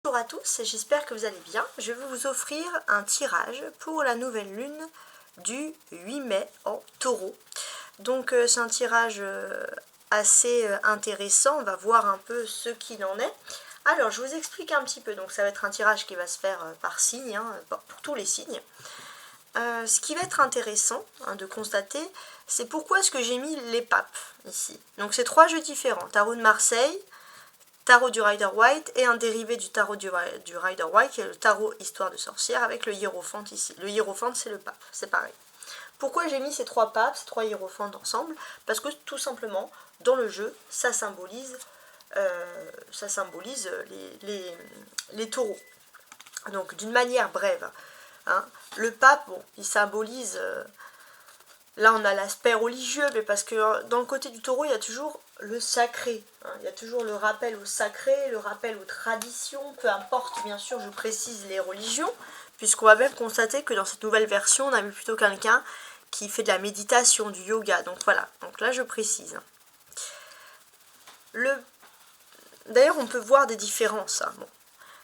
Bonjour à tous, j'espère que vous allez bien. Je vais vous offrir un tirage pour la nouvelle lune du 8 mai en Taureau. Donc c'est un tirage assez intéressant, on va voir un peu ce qu'il en est. Alors je vous explique un petit peu, donc ça va être un tirage qui va se faire par signe, pour tous les signes. Ce qui va être intéressant de constater, c'est pourquoi est-ce que j'ai mis les papes ici. Donc c'est 3 jeux différents, Tarot de Marseille, Tarot du Rider-Waite et un dérivé du tarot du Rider-Waite qui est le tarot histoire de sorcière avec le hiérophante ici. Le hiérophante c'est le pape, c'est pareil. Pourquoi j'ai mis ces 3 papes, ces 3 hiérophantes ensemble? Parce que tout simplement dans le jeu ça symbolise les taureaux. Donc d'une manière brève, le pape, bon, il symbolise... là on a l'aspect religieux, mais parce que dans le côté du taureau il y a toujours le sacré, il y a toujours le rappel au sacré, le rappel aux traditions, peu importe bien sûr, je précise les religions, puisqu'on va même constater que dans cette nouvelle version on a vu plutôt quelqu'un qui fait de la méditation, du yoga, donc voilà, donc là je précise. D'ailleurs on peut voir des différences, bon.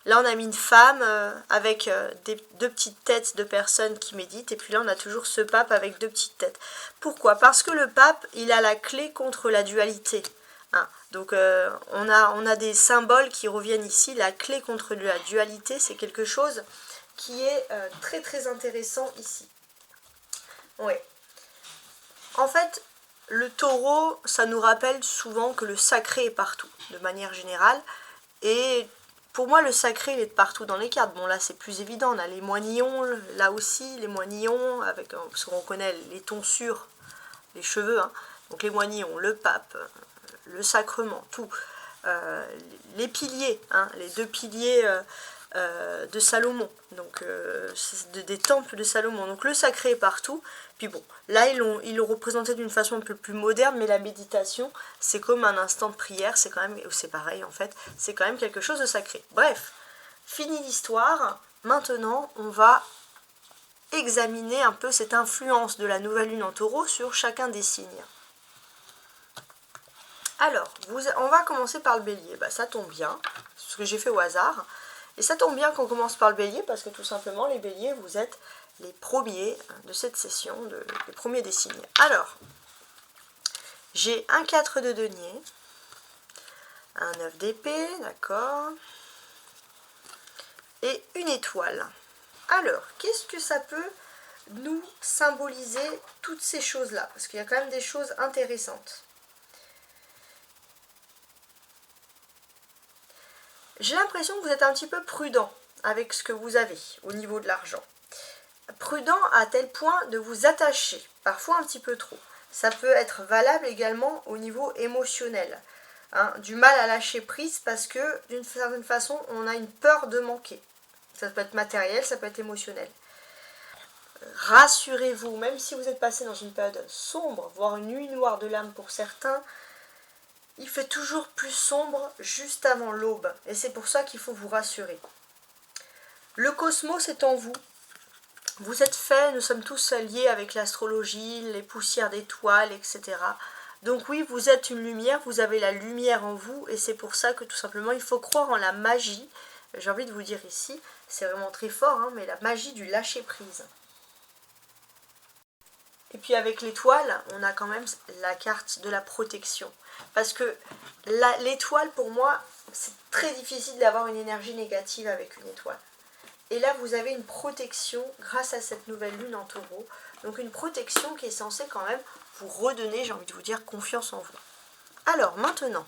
Là, on a mis une femme avec deux petites têtes de personnes qui méditent. Et puis là, on a toujours ce pape avec 2 petites têtes. Pourquoi? Parce que le pape, il a la clé contre la dualité. Donc, on a des symboles qui reviennent ici. La clé contre la dualité, c'est quelque chose qui est très très intéressant ici. Oui. En fait, le taureau, ça nous rappelle souvent que le sacré est partout, de manière générale. Et... pour moi, le sacré, il est de partout dans les cartes. Bon, là, c'est plus évident. On a les moignons, là aussi, les moignons, parce qu'on connaît les tonsures, les cheveux. Donc, les moignons, le pape, le sacrement, tout. Les piliers, les 2 piliers de Salomon. Donc, des temples de Salomon. Donc, le sacré est partout. Puis bon, là, ils l'ont représenté d'une façon un peu plus moderne, mais la méditation, c'est comme un instant de prière, c'est quand même, c'est pareil en fait, c'est quand même quelque chose de sacré. Bref, fini l'histoire, maintenant, on va examiner un peu cette influence de la nouvelle lune en taureau sur chacun des signes. Alors, on va commencer par le bélier, ça tombe bien, ce que j'ai fait au hasard, et ça tombe bien qu'on commence par le bélier, parce que tout simplement, les béliers, vous êtes les premiers de cette session, les premiers des signes. Alors, j'ai un 4 de denier, un 9 d'épée, d'accord, et une étoile. Alors, qu'est-ce que ça peut nous symboliser, toutes ces choses-là? Parce qu'il y a quand même des choses intéressantes. J'ai l'impression que vous êtes un petit peu prudent avec ce que vous avez au niveau de l'argent. Prudent à tel point de vous attacher, parfois un petit peu trop. Ça peut être valable également au niveau émotionnel. Du mal à lâcher prise parce que d'une certaine façon, on a une peur de manquer. Ça peut être matériel, ça peut être émotionnel. Rassurez-vous, même si vous êtes passé dans une période sombre, voire une nuit noire de l'âme pour certains, il fait toujours plus sombre juste avant l'aube. Et c'est pour ça qu'il faut vous rassurer. Le cosmos est en vous. Vous êtes fait, nous sommes tous liés avec l'astrologie, les poussières d'étoiles, etc. Donc oui, vous êtes une lumière, vous avez la lumière en vous, et c'est pour ça que tout simplement, il faut croire en la magie. J'ai envie de vous dire ici, c'est vraiment très fort, mais la magie du lâcher-prise. Et puis avec l'étoile, on a quand même la carte de la protection. Parce que l'étoile, pour moi, c'est très difficile d'avoir une énergie négative avec une étoile. Et là, vous avez une protection grâce à cette nouvelle lune en taureau. Donc une protection qui est censée quand même vous redonner, j'ai envie de vous dire, confiance en vous. Alors maintenant,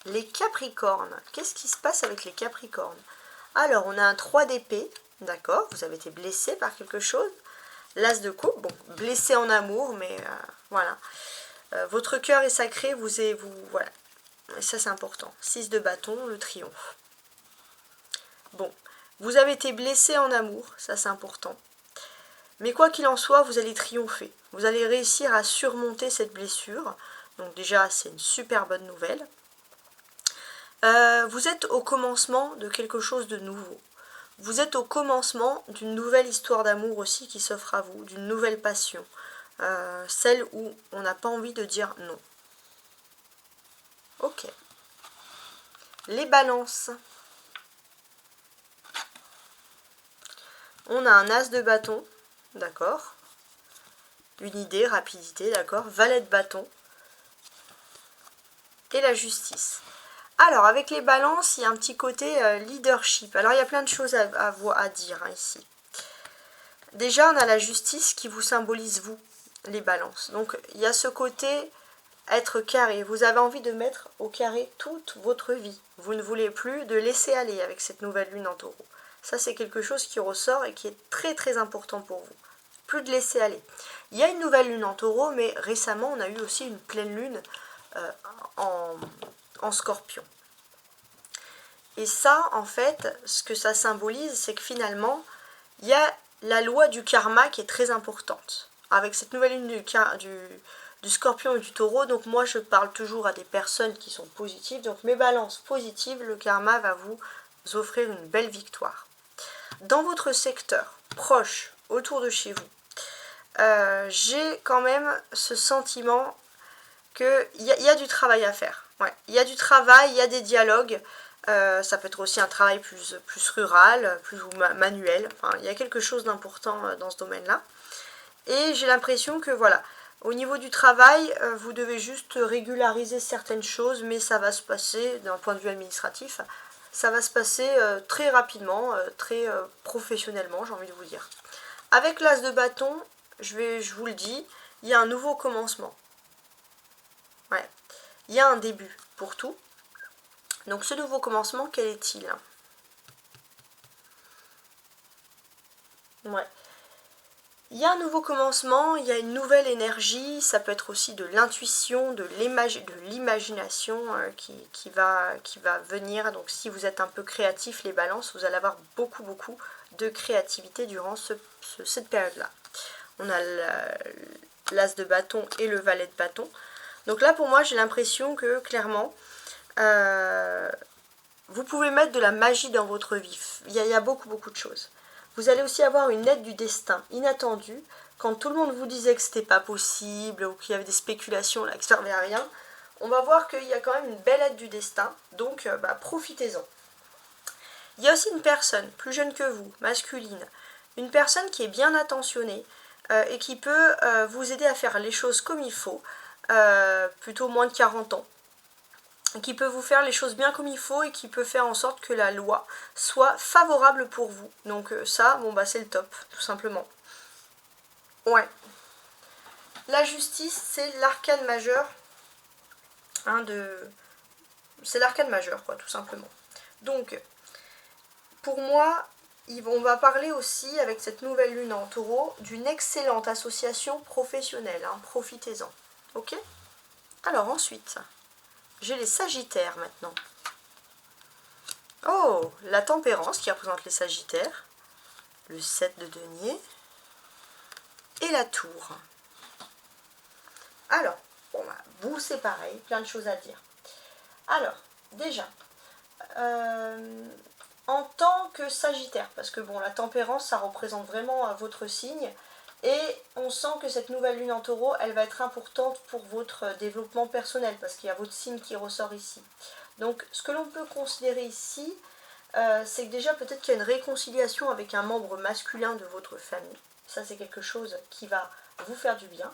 les capricornes. Qu'est-ce qui se passe avec les capricornes? Alors, on a un 3 d'épée, d'accord, vous avez été blessé par quelque chose. L'as de coupe, bon, blessé en amour, mais voilà. Votre cœur est sacré, voilà. Et ça, c'est important. 6 de bâton, le triomphe. Bon, vous avez été blessé en amour, ça c'est important. Mais quoi qu'il en soit, vous allez triompher. Vous allez réussir à surmonter cette blessure. Donc déjà, c'est une super bonne nouvelle. Vous êtes au commencement de quelque chose de nouveau. Vous êtes au commencement d'une nouvelle histoire d'amour aussi qui s'offre à vous, d'une nouvelle passion. Celle où on n'a pas envie de dire non. Ok. Les balances. On a un as de bâton, d'accord. Une idée, rapidité, d'accord. Valet de bâton. Et la justice. Alors, avec les balances, il y a un petit côté leadership. Alors, il y a plein de choses à dire hein, ici. Déjà, on a la justice qui vous symbolise, vous, les balances. Donc, il y a ce côté être carré. Vous avez envie de mettre au carré toute votre vie. Vous ne voulez plus de laisser aller avec cette nouvelle lune en taureau. Ça, c'est quelque chose qui ressort et qui est très très important pour vous. Plus de laisser aller. Il y a une nouvelle lune en taureau, mais récemment, on a eu aussi une pleine lune en scorpion. Et ça, en fait, ce que ça symbolise, c'est que finalement, il y a la loi du karma qui est très importante. Avec cette nouvelle lune du scorpion et du taureau, donc moi je parle toujours à des personnes qui sont positives, donc mes balances positives, le karma va vous offrir une belle victoire. Dans votre secteur, proche, autour de chez vous, j'ai quand même ce sentiment qu'il y a du travail à faire. Ouais, il y a du travail, il y a des dialogues. Ça peut être aussi un travail plus rural, plus manuel. Enfin, il y a quelque chose d'important dans ce domaine-là. Et j'ai l'impression que voilà, au niveau du travail, vous devez juste régulariser certaines choses, mais ça va se passer, d'un point de vue administratif, ça va se passer très rapidement, très professionnellement, j'ai envie de vous dire. Avec l'as de bâton, je vous le dis, il y a un nouveau commencement. Ouais, il y a un début pour tout. Donc ce nouveau commencement, quel est-il? Ouais. Il y a un nouveau commencement, il y a une nouvelle énergie, ça peut être aussi de l'intuition, de l'imagination qui va venir. Donc si vous êtes un peu créatif, les balances, vous allez avoir beaucoup de créativité durant cette période-là. On a l'as de bâton et le valet de bâton. Donc là pour moi j'ai l'impression que clairement, vous pouvez mettre de la magie dans votre vie. Il y a beaucoup de choses. Vous allez aussi avoir une aide du destin inattendue. Quand tout le monde vous disait que c'était pas possible ou qu'il y avait des spéculations là, que ça ne servait à rien, on va voir qu'il y a quand même une belle aide du destin. Donc profitez-en. Il y a aussi une personne plus jeune que vous, masculine, une personne qui est bien attentionnée et qui peut vous aider à faire les choses comme il faut, plutôt moins de 40 ans. Qui peut vous faire les choses bien comme il faut et qui peut faire en sorte que la loi soit favorable pour vous. Donc ça, bon bah c'est le top, tout simplement. Ouais. La justice, c'est l'arcane majeur. C'est l'arcane majeur, quoi, tout simplement. Donc, pour moi, on va parler aussi, avec cette nouvelle lune en taureau, d'une excellente association professionnelle. Hein. Profitez-en. Ok? Alors ensuite... j'ai les sagittaires maintenant. Oh, la tempérance qui représente les sagittaires. Le 7 de denier. Et la tour. Alors, bon, bah, vous c'est pareil, plein de choses à dire. Alors, déjà, en tant que sagittaire, parce que bon, la tempérance, ça représente vraiment votre signe. Et on sent que cette nouvelle lune en taureau, elle va être importante pour votre développement personnel, parce qu'il y a votre signe qui ressort ici. Donc ce que l'on peut considérer ici, c'est que déjà peut-être qu'il y a une réconciliation avec un membre masculin de votre famille. Ça c'est quelque chose qui va vous faire du bien.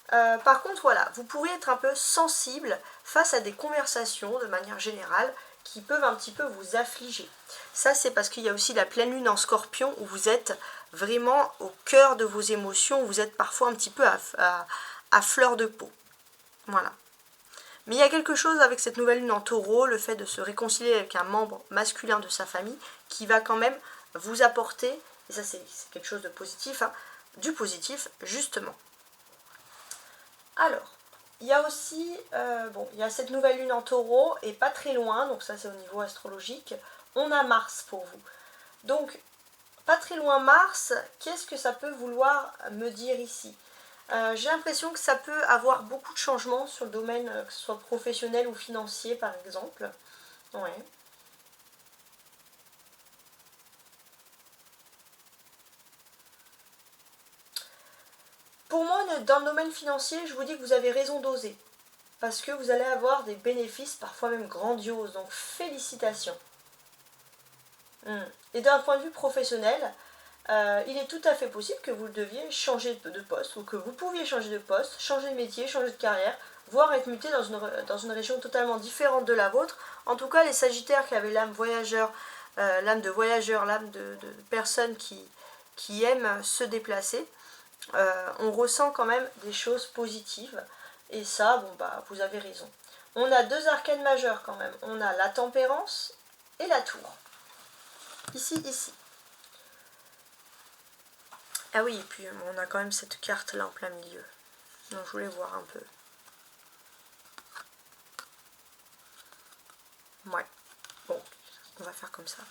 Par contre, voilà, vous pourriez être un peu sensible face à des conversations de manière générale qui peuvent un petit peu vous affliger. Ça, c'est parce qu'il y a aussi la pleine lune en scorpion où vous êtes vraiment au cœur de vos émotions, où vous êtes parfois un petit peu à fleur de peau. Voilà. Mais il y a quelque chose avec cette nouvelle lune en taureau, le fait de se réconcilier avec un membre masculin de sa famille, qui va quand même vous apporter, et ça c'est quelque chose de positif, hein, du positif justement. Alors, il y a aussi, il y a cette nouvelle lune en taureau, et pas très loin, donc ça c'est au niveau astrologique, on a Mars pour vous. Donc, pas très loin Mars, qu'est-ce que ça peut vouloir me dire ici? J'ai l'impression que ça peut avoir beaucoup de changements sur le domaine, que ce soit professionnel ou financier par exemple. Ouais. Pour moi, dans le domaine financier, je vous dis que vous avez raison d'oser. Parce que vous allez avoir des bénéfices parfois même grandioses. Donc félicitations. Et d'un point de vue professionnel, il est tout à fait possible que vous deviez changer de poste, ou que vous pouviez changer de poste, changer de métier, changer de carrière, voire être muté dans une région totalement différente de la vôtre. En tout cas, les Sagittaires qui avaient l'âme voyageur, l'âme de voyageur, l'âme de personnes qui aiment se déplacer, on ressent quand même des choses positives. Et ça, bon bah, vous avez raison. On a deux arcanes majeurs quand même. On a la tempérance et la tour. Ici. Ah oui, et puis on a quand même cette carte là en plein milieu. Donc je voulais voir un peu. Ouais. Bon, on va faire comme ça.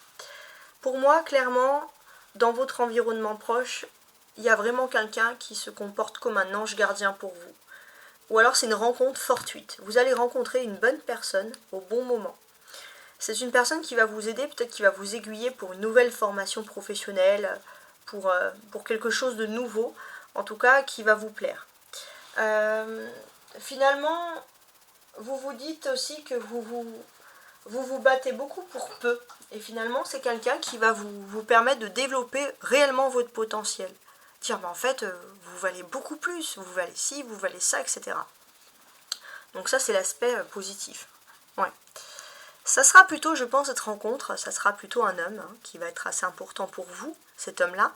Pour moi, clairement, dans votre environnement proche, il y a vraiment quelqu'un qui se comporte comme un ange gardien pour vous. Ou alors c'est une rencontre fortuite. Vous allez rencontrer une bonne personne au bon moment. C'est une personne qui va vous aider, peut-être qui va vous aiguiller pour une nouvelle formation professionnelle, pour quelque chose de nouveau, en tout cas qui va vous plaire. Finalement, vous vous dites aussi que vous battez beaucoup pour peu. Et finalement, c'est quelqu'un qui va vous permettre de développer réellement votre potentiel. Dire, en fait, vous valez beaucoup plus, vous valez ci, vous valez ça, etc. Donc ça, c'est l'aspect positif. Ouais. Ça sera plutôt, je pense, cette rencontre, ça sera plutôt un homme qui va être assez important pour vous, cet homme-là.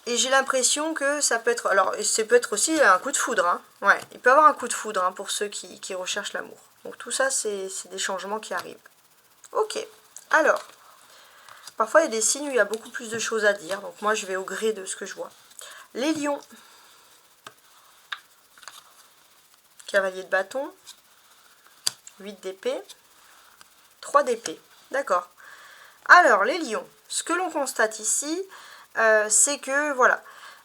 Et j'ai l'impression que ça peut être... Alors, ça peut être aussi un coup de foudre. Ouais, il peut y avoir un coup de foudre pour ceux qui recherchent l'amour. Donc tout ça, c'est des changements qui arrivent. Ok, alors... Parfois, il y a des signes où il y a beaucoup plus de choses à dire. Donc moi, je vais au gré de ce que je vois. Les lions. Cavalier de bâton. 8 d'épée. 3 d'épée. D'accord. Alors, les lions. Ce que l'on constate ici, c'est que, voilà,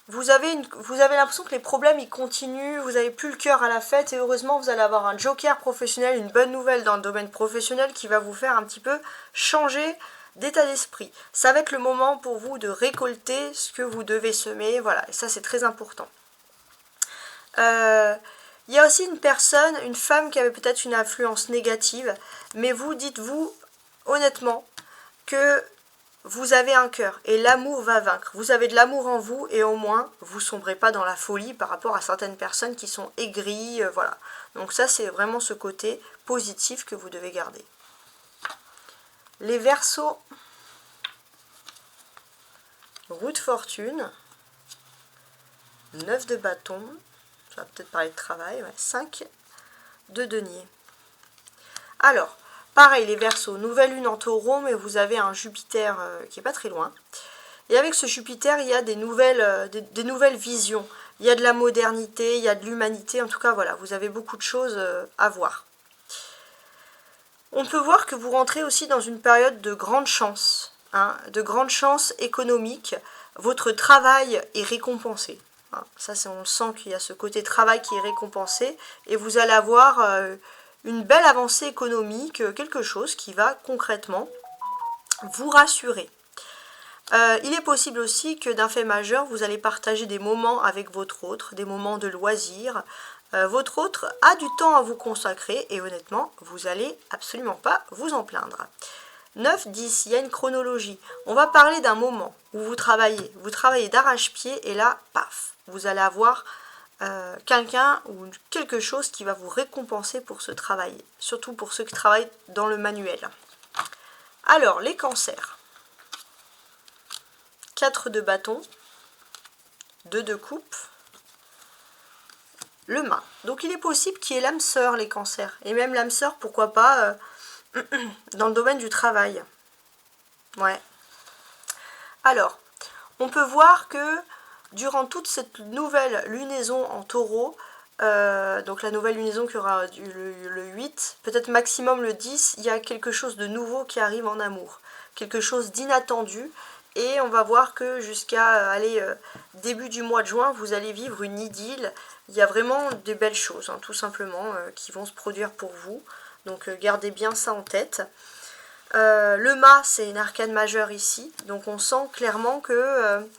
vous avez l'impression que les problèmes, ils continuent. Vous n'avez plus le cœur à la fête. Et heureusement, vous allez avoir un joker professionnel, une bonne nouvelle dans le domaine professionnel qui va vous faire un petit peu changer d'état d'esprit. Ça va être le moment pour vous de récolter ce que vous devez semer, voilà, et ça c'est très important. Il y a aussi une personne, une femme qui avait peut-être une influence négative, mais vous dites-vous honnêtement que vous avez un cœur et l'amour va vaincre. Vous avez de l'amour en vous et au moins vous sombrez pas dans la folie par rapport à certaines personnes qui sont aigries, voilà. Donc ça c'est vraiment ce côté positif que vous devez garder. Les Verseaux, roue de fortune, 9 de bâton, ça va peut-être parler de travail, ouais, 5 de denier. Alors, pareil les Verseaux, nouvelle lune en taureau, mais vous avez un Jupiter qui n'est pas très loin. Et avec ce Jupiter, il y a des nouvelles visions, il y a de la modernité, il y a de l'humanité, en tout cas voilà, vous avez beaucoup de choses à voir. On peut voir que vous rentrez aussi dans une période de grande chance, de grande chance économique. Votre travail est récompensé. Ça, on sent qu'il y a ce côté travail qui est récompensé. Et vous allez avoir une belle avancée économique, quelque chose qui va concrètement vous rassurer. Il est possible aussi que d'un fait majeur, vous allez partager des moments avec votre autre, des moments de loisirs. Votre autre a du temps à vous consacrer et honnêtement, vous n'allez absolument pas vous en plaindre. 9, 10, il y a une chronologie. On va parler d'un moment où vous travaillez d'arrache-pied et là, paf, vous allez avoir quelqu'un ou quelque chose qui va vous récompenser pour ce travail, surtout pour ceux qui travaillent dans le manuel. Alors, les cancers. 4 de bâton, 2 de coupe, le mât. Donc il est possible qu'il y ait l'âme sœur, les cancers. Et même l'âme sœur, pourquoi pas, dans le domaine du travail. Ouais. Alors, on peut voir que durant toute cette nouvelle lunaison en taureau, donc la nouvelle lunaison qui aura le 8, peut-être maximum le 10, il y a quelque chose de nouveau qui arrive en amour. Quelque chose d'inattendu. Et on va voir que jusqu'à début du mois de juin, vous allez vivre une idylle. Il y a vraiment des belles choses, tout simplement, qui vont se produire pour vous. Donc gardez bien ça en tête. Le mât, c'est une arcane majeure ici. Donc on sent clairement que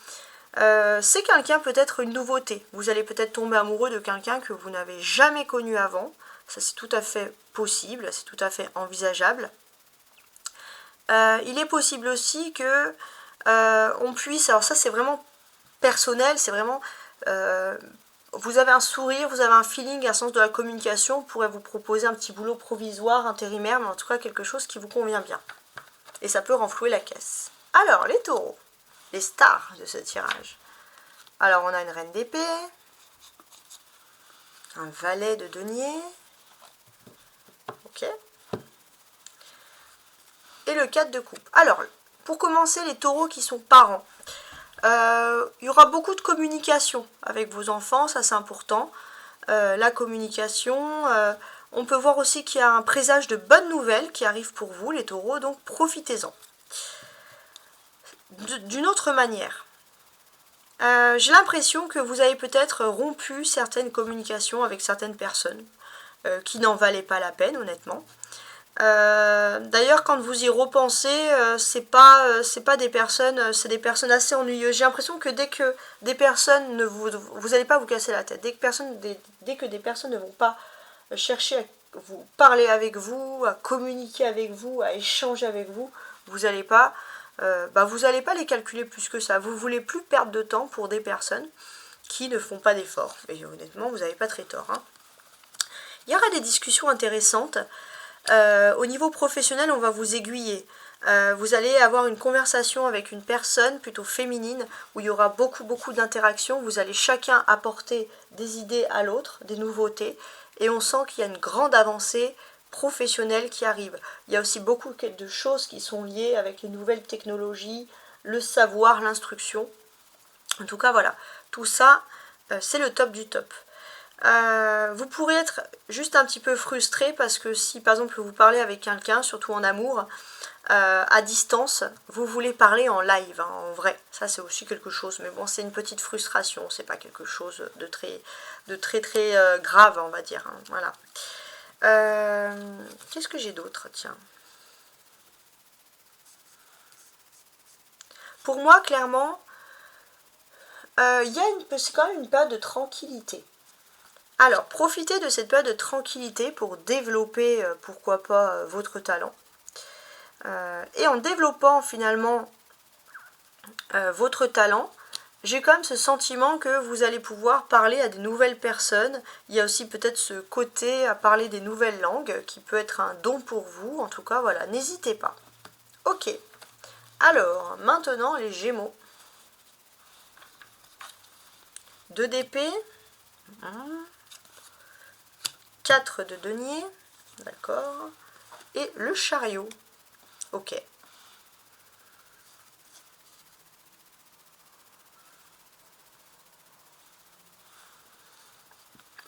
c'est quelqu'un, peut-être une nouveauté. Vous allez peut-être tomber amoureux de quelqu'un que vous n'avez jamais connu avant. Ça, c'est tout à fait possible, c'est tout à fait envisageable. il est possible aussi que on puisse, alors ça c'est vraiment personnel, c'est vraiment, vous avez un sourire, vous avez un feeling, un sens de la communication, on pourrait vous proposer un petit boulot provisoire, intérimaire, mais en tout cas quelque chose qui vous convient bien. Et ça peut renflouer la caisse. Alors, les taureaux, les stars de ce tirage. Alors, on a une reine d'épée, un valet de denier, ok, et le 4 de coupe. Alors, pour commencer, les taureaux qui sont parents, il y aura beaucoup de communication avec vos enfants, ça c'est important. La communication, on peut voir aussi qu'il y a un présage de bonnes nouvelles qui arrivent pour vous, les taureaux, donc profitez-en. D'une autre manière, j'ai l'impression que vous avez peut-être rompu certaines communications avec certaines personnes qui n'en valaient pas la peine, honnêtement. D'ailleurs, quand vous y repensez, c'est pas des personnes, c'est des personnes assez ennuyeuses. J'ai l'impression que dès que des personnes ne vous n'allez pas vous casser la tête. Dès que des personnes ne vont pas chercher à vous parler avec vous, à communiquer avec vous, à échanger avec vous, vous n'allez pas les calculer plus que ça. Vous voulez plus perdre de temps pour des personnes qui ne font pas d'efforts. Et honnêtement, vous n'avez pas très tort, hein. Il y aura des discussions intéressantes. Au niveau professionnel, on va vous aiguiller. Vous allez avoir une conversation avec une personne plutôt féminine où il y aura beaucoup d'interactions. Vous allez chacun apporter des idées à l'autre, des nouveautés. Et on sent qu'il y a une grande avancée professionnelle qui arrive. Il y a aussi beaucoup de choses qui sont liées avec les nouvelles technologies, le savoir, l'instruction. En tout cas, voilà. Tout ça, c'est le top du top. Vous pourrez être juste un petit peu frustré parce que si par exemple vous parlez avec quelqu'un, surtout en amour, à distance, vous voulez parler en live, hein, en vrai, ça c'est aussi quelque chose, mais bon, c'est une petite frustration, c'est pas quelque chose de très grave, on va dire, hein, voilà. Qu'est-ce que j'ai d'autre, tiens. Pour moi, clairement, c'est quand même une période de tranquillité. Alors, profitez de cette période de tranquillité pour développer, pourquoi pas, votre talent. Et en développant finalement votre talent, j'ai quand même ce sentiment que vous allez pouvoir parler à des nouvelles personnes. Il y a aussi peut-être ce côté à parler des nouvelles langues qui peut être un don pour vous. En tout cas, voilà, n'hésitez pas. Ok. Alors, maintenant les Gémeaux. 2 d'épée. 4 de denier. D'accord. Et le chariot. Ok.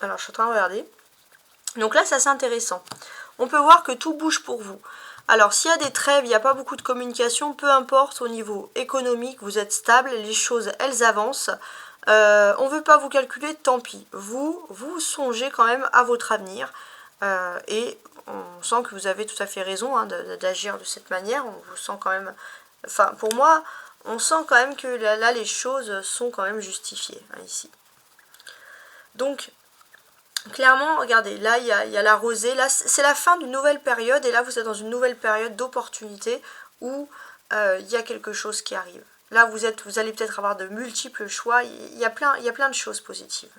Alors, je suis en train de regarder. Donc là, c'est assez intéressant. On peut voir que tout bouge pour vous. Alors, s'il y a des trêves, il n'y a pas beaucoup de communication, peu importe, au niveau économique, vous êtes stable, les choses, elles avancent. On ne veut pas vous calculer, tant pis. Vous songez quand même à votre avenir. Et on sent que vous avez tout à fait raison, hein, d'agir de cette manière. On vous sent quand même... Enfin, pour moi, on sent quand même que là les choses sont quand même justifiées, hein, ici. Donc, clairement, regardez, là, il y a la rosée. Là, c'est la fin d'une nouvelle période. Et là, vous êtes dans une nouvelle période d'opportunité où il y a quelque chose qui arrive. Là, vous allez peut-être avoir de multiples choix. Il y a plein de choses positives.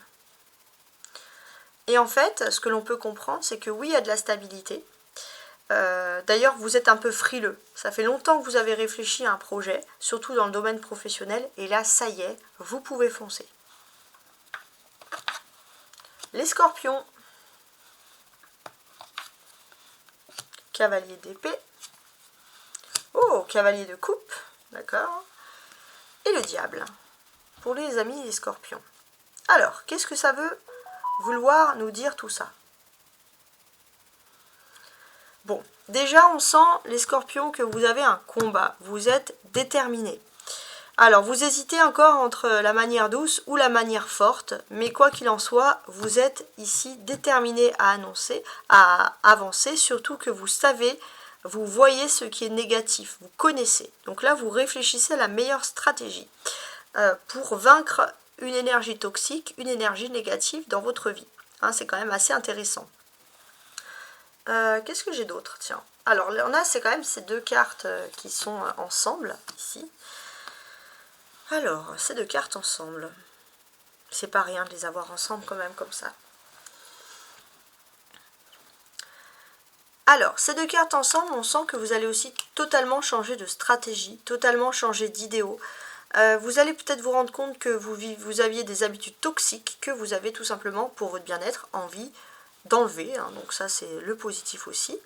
Et en fait, ce que l'on peut comprendre, c'est que oui, il y a de la stabilité. D'ailleurs, vous êtes un peu frileux. Ça fait longtemps que vous avez réfléchi à un projet, surtout dans le domaine professionnel. Et là, ça y est, vous pouvez foncer. Les scorpions. Cavalier d'épée. Oh, cavalier de coupe. D'accord. Et le diable. Pour les amis des scorpions. Alors, qu'est-ce que ça veut vouloir nous dire tout ça? Bon, déjà on sent, les scorpions, que vous avez un combat. Vous êtes déterminés. Alors, vous hésitez encore entre la manière douce ou la manière forte, mais quoi qu'il en soit, vous êtes ici déterminé à avancer, surtout que vous savez, vous voyez ce qui est négatif, vous connaissez. Donc là, vous réfléchissez à la meilleure stratégie pour vaincre une énergie toxique, une énergie négative dans votre vie. Hein, c'est quand même assez intéressant. Qu'est-ce que j'ai d'autre? Tiens, Alors, on a, c'est quand même ces deux cartes qui sont ensemble, ici. Alors, ces deux cartes ensemble. C'est pas rien de les avoir ensemble quand même, comme ça. Alors, ces deux cartes ensemble, on sent que vous allez aussi totalement changer de stratégie, totalement changer d'idéaux. Vous allez peut-être vous rendre compte que vous aviez des habitudes toxiques que vous avez tout simplement, pour votre bien-être, envie d'enlever. Hein, donc ça, c'est le positif aussi.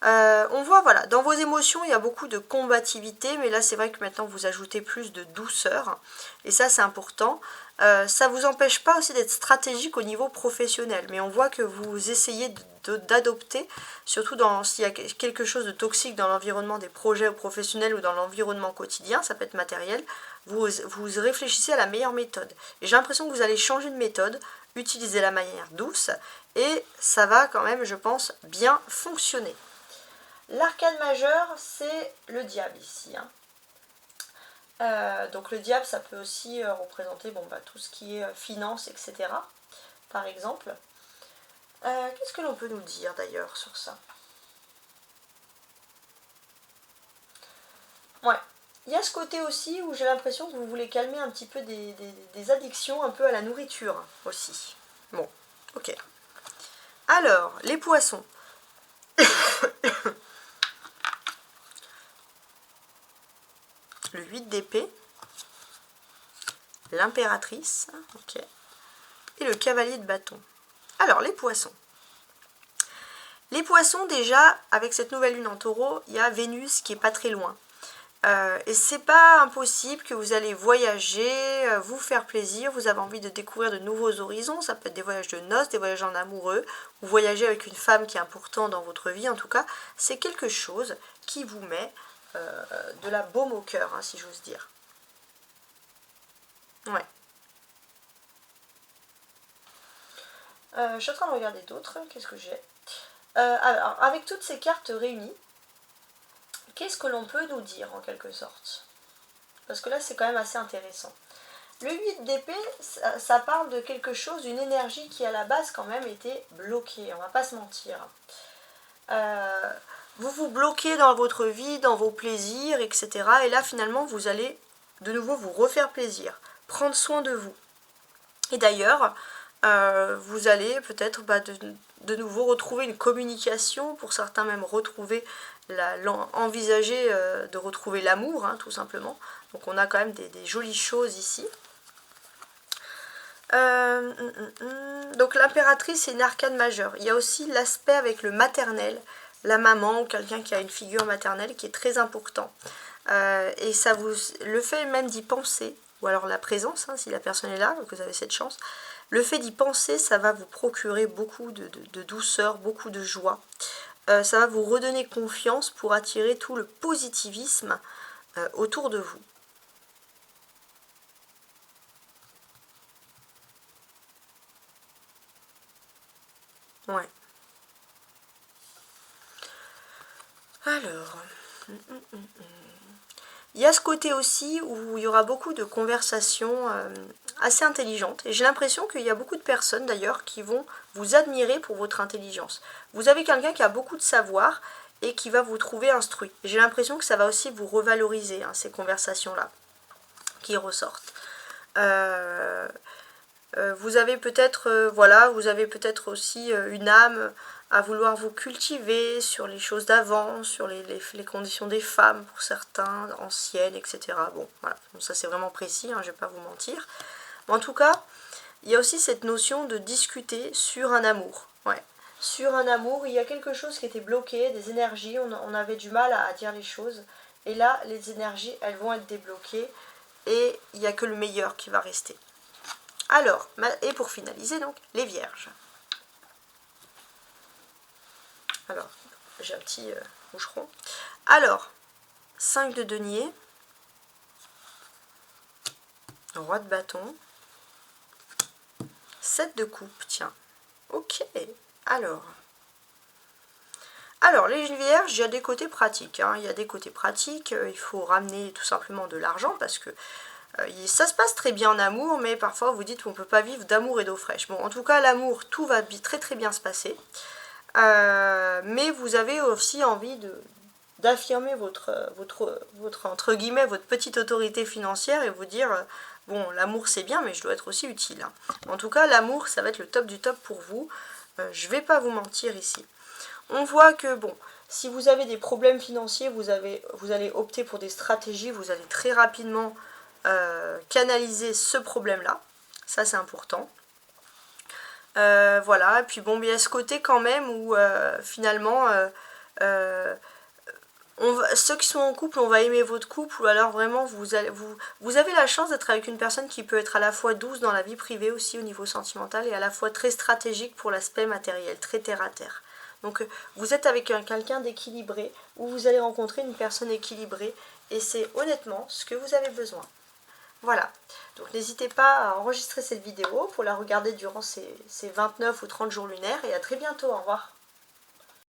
On voit, voilà, dans vos émotions, il y a beaucoup de combativité, mais là, c'est vrai que maintenant, vous ajoutez plus de douceur, et ça, c'est important. Ça ne vous empêche pas aussi d'être stratégique au niveau professionnel, mais on voit que vous essayez d'adopter, surtout s'il y a quelque chose de toxique dans l'environnement des projets professionnels ou dans l'environnement quotidien, ça peut être matériel, vous réfléchissez à la meilleure méthode. Et j'ai l'impression que vous allez changer de méthode, utiliser la manière douce, et ça va quand même, je pense, bien fonctionner. L'arcane majeur, c'est le diable ici. Hein. Donc le diable, ça peut aussi représenter tout ce qui est finance, etc. Par exemple. Qu'est-ce que l'on peut nous dire d'ailleurs sur ça? Ouais. Il y a ce côté aussi où j'ai l'impression que vous voulez calmer un petit peu des addictions un peu à la nourriture aussi. Bon, ok. Alors, les poissons. Le 8 d'épée, l'impératrice, ok, et le cavalier de bâton. Alors, les poissons. Les poissons, déjà, avec cette nouvelle lune en taureau, il y a Vénus qui est pas très loin. Et c'est pas impossible que vous allez voyager, vous faire plaisir, vous avez envie de découvrir de nouveaux horizons, ça peut être des voyages de noces, des voyages en amoureux, ou voyager avec une femme qui est importante dans votre vie, en tout cas, c'est quelque chose qui vous met de la baume au cœur, hein, si j'ose dire. Ouais. Je suis en train de regarder d'autres, qu'est-ce que j'ai alors, avec toutes ces cartes réunies, qu'est-ce que l'on peut nous dire en quelque sorte? Parce que là, c'est quand même assez intéressant. Le 8 d'épée, ça parle de quelque chose, d'une énergie qui à la base quand même était bloquée, on va pas se mentir. Vous vous bloquez dans votre vie, dans vos plaisirs, etc. Et là, finalement, vous allez de nouveau vous refaire plaisir, prendre soin de vous. Et d'ailleurs, vous allez peut-être de nouveau retrouver une communication, pour certains même retrouver envisager de retrouver l'amour, hein, tout simplement. Donc on a quand même des jolies choses ici. Donc l'impératrice, c'est une arcane majeure. Il y a aussi l'aspect avec le maternel, la maman ou quelqu'un qui a une figure maternelle qui est très important. Et ça le fait même d'y penser, ou alors la présence, hein, si la personne est là, donc vous avez cette chance, le fait d'y penser, ça va vous procurer beaucoup de douceur, beaucoup de joie. Ça va vous redonner confiance pour attirer tout le positivisme autour de vous. Ouais. Alors, il y a ce côté aussi où il y aura beaucoup de conversations assez intelligentes. Et j'ai l'impression qu'il y a beaucoup de personnes d'ailleurs qui vont vous admirer pour votre intelligence. Vous avez quelqu'un qui a beaucoup de savoir et qui va vous trouver instruit. J'ai l'impression que ça va aussi vous revaloriser, hein, ces conversations-là qui ressortent. Vous avez peut-être vous avez peut-être aussi une âme à vouloir vous cultiver sur les choses d'avant, sur les conditions des femmes pour certains, anciennes, etc. Bon, voilà, bon, ça c'est vraiment précis, hein, je ne vais pas vous mentir. Mais en tout cas, il y a aussi cette notion de discuter sur un amour. Ouais. Sur un amour, il y a quelque chose qui était bloqué, des énergies, on avait du mal à dire les choses. Et là, les énergies, elles vont être débloquées et il n'y a que le meilleur qui va rester. Alors, et pour finaliser donc, les vierges. Alors, j'ai un petit moucheron. Alors, 5 de denier, roi de bâton, 7 de coupe, tiens. Ok, alors, les vierges, il y a des côtés pratiques. Hein. Il y a des côtés pratiques, il faut ramener tout simplement de l'argent parce que ça se passe très bien en amour, mais parfois vous dites qu'on ne peut pas vivre d'amour et d'eau fraîche. Bon, en tout cas, l'amour, tout va très très bien se passer. mais vous avez aussi envie d'affirmer votre entre guillemets, votre petite autorité financière et vous dire, bon, l'amour c'est bien, mais je dois être aussi utile. Hein. En tout cas, l'amour, ça va être le top du top pour vous. Je vais pas vous mentir ici. On voit que, bon, si vous avez des problèmes financiers, vous allez opter pour des stratégies, vous allez très rapidement canaliser ce problème-là. Ça, c'est important. Voilà, et puis bon, il y a ce côté quand même où finalement, ceux qui sont en couple, on va aimer votre couple, ou alors vraiment, vous avez la chance d'être avec une personne qui peut être à la fois douce dans la vie privée aussi au niveau sentimental, et à la fois très stratégique pour l'aspect matériel, très terre à terre. Donc vous êtes avec quelqu'un d'équilibré, ou vous allez rencontrer une personne équilibrée, et c'est honnêtement ce que vous avez besoin. Voilà, donc n'hésitez pas à enregistrer cette vidéo pour la regarder durant ces 29 ou 30 jours lunaires, et à très bientôt, au revoir.